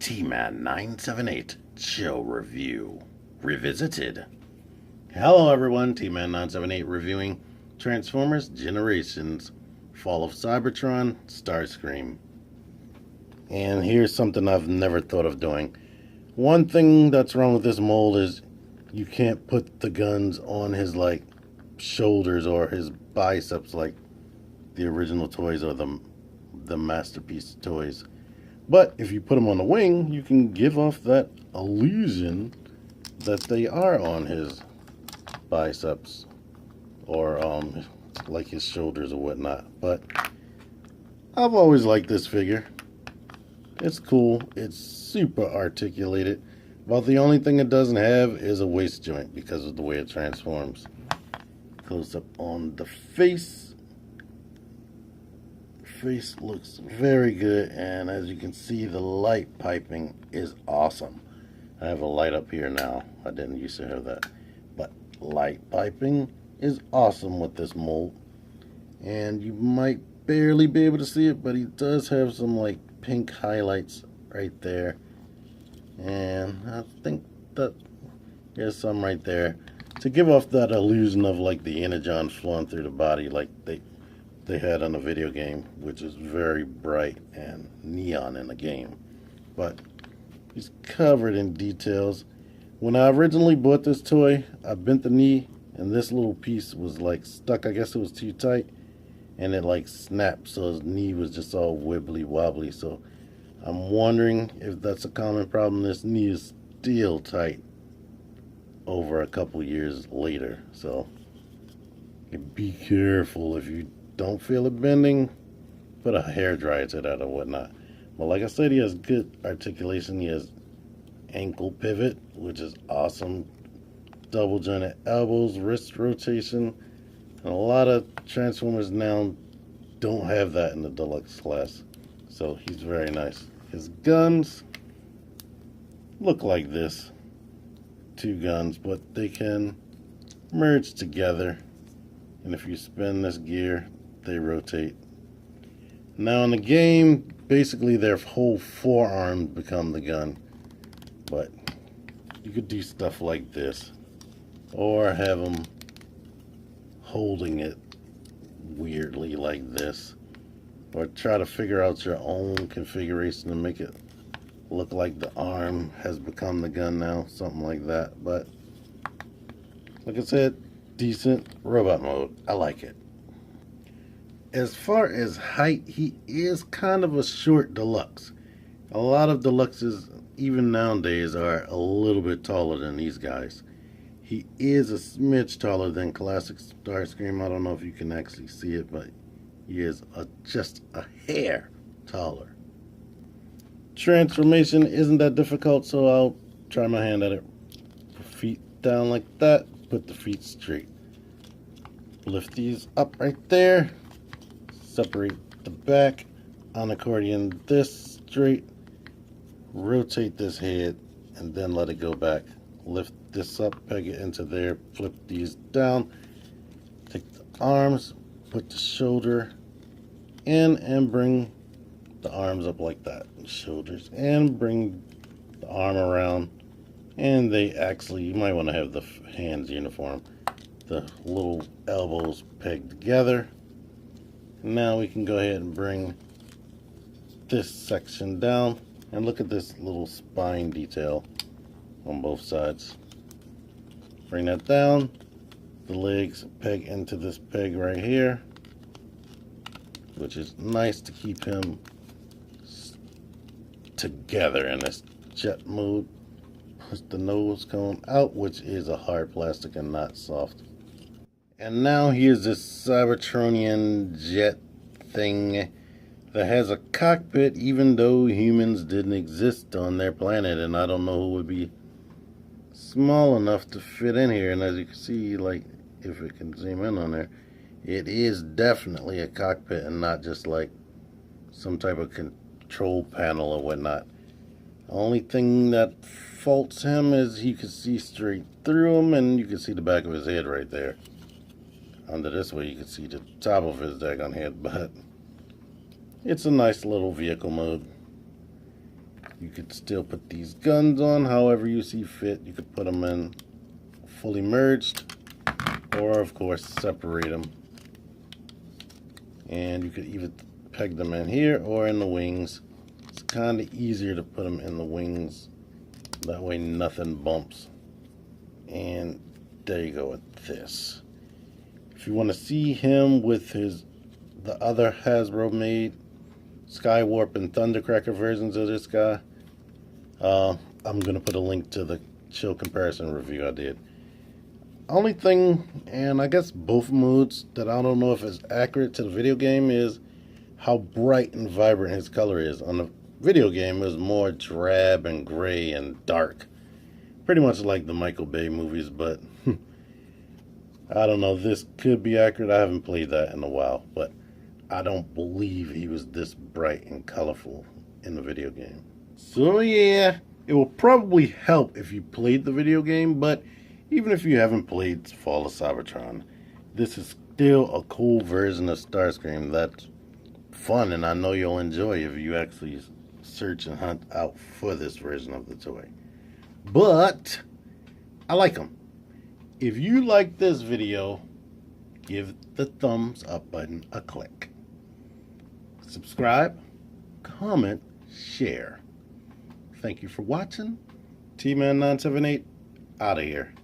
T-Man 978 Show Review Revisited. Hello everyone, T-Man 978 reviewing Transformers Generations, Fall of Cybertron, Starscream. And here's something I've never thought of doing. One thing that's wrong with this mold is you can't put the guns on his shoulders or his biceps like the original toys or the masterpiece toys. But if you put them on the wing, you can give off that illusion that they are on his biceps or like his shoulders or whatnot. But I've always liked this figure. It's cool. It's super articulated. About the only thing it doesn't have is a waist joint because of the way it transforms. Close up on the face. Face looks very good, and as you can see, the light piping is awesome. I have a light up here now. I didn't used to have that, but light piping is awesome with this mold. And you might barely be able to see it, but he does have some pink highlights right there, and I think that there's some right there to give off that illusion of the energon flowing through the body like they had on a video game, which is very bright and neon in the game. But he's covered in details. When I originally bought this toy, I bent the knee and this little piece was stuck. I guess it was too tight, and it snapped, so his knee was just all wibbly wobbly. So I'm wondering if that's a common problem. This knee is still tight over a couple years later, so be careful. If you don't feel it bending, put a hair dryer to that or whatnot. But like I said, he has good articulation. He has ankle pivot, which is awesome. Double jointed elbows, wrist rotation. And a lot of Transformers now don't have that in the deluxe class. So he's very nice. His guns look like this. Two guns, but they can merge together. And if you spin this gear, they rotate. Now in the game, basically their whole forearm become the gun. But you could do stuff like this, or have them holding it weirdly like this, or try to figure out your own configuration to make it look like the arm has become the gun now, something like that. But like I said, decent robot mode. I like it. As far as height, he is kind of a short deluxe. A lot of deluxes, even nowadays, are a little bit taller than these guys. He is a smidge taller than classic Starscream. I don't know if you can actually see it, but he is just a hair taller. Transformation isn't that difficult, so I'll try my hand at it. Put feet down like that. Put the feet straight. Lift these up right there. Separate the back. On accordion this straight. Rotate this head and then let it go back. Lift this up, peg it into there, flip these down. Take the arms, put the shoulder in and bring the arms up like that. Shoulders, and bring the arm around. And they actually, you might want to have the hands uniform. The little elbows pegged together. Now we can go ahead and bring this section down, and look at this little spine detail on both sides. Bring that down. The legs peg into this peg right here, which is nice to keep him together in this jet mode. Push the nose cone out, which is a hard plastic and not soft. And now here's this Cybertronian jet thing that has a cockpit, even though humans didn't exist on their planet, and I don't know who would be small enough to fit in here. And as you can see, if it can zoom in on there, it is definitely a cockpit and not just some type of control panel or whatnot. The only thing that faults him is you can see straight through him, and you can see the back of his head right there. Under this way you can see the top of his daggone head, but it's a nice little vehicle mode. You could still put these guns on however you see fit. You could put them in fully merged, or of course separate them. And you could either peg them in here or in the wings. It's kind of easier to put them in the wings. That way nothing bumps. And there you go with this. If you want to see him with the other Hasbro made Skywarp and Thundercracker versions of this guy, I'm going to put a link to the chill comparison review I did. Only thing, and I guess both modes, that I don't know if it's accurate to the video game is how bright and vibrant his color is. On the video game, it was more drab and gray and dark. Pretty much like the Michael Bay movies, but I don't know. This could be accurate. I haven't played that in a while, but I don't believe he was this bright and colorful in the video game. So yeah, it will probably help if you played the video game, but even if you haven't played Fall of Cybertron, this is still a cool version of Starscream that's fun, and I know you'll enjoy if you actually search and hunt out for this version of the toy. But I like them. If you like this video, give the thumbs up button a click. Subscribe, comment, share. Thank you for watching. T-Man978 out of here.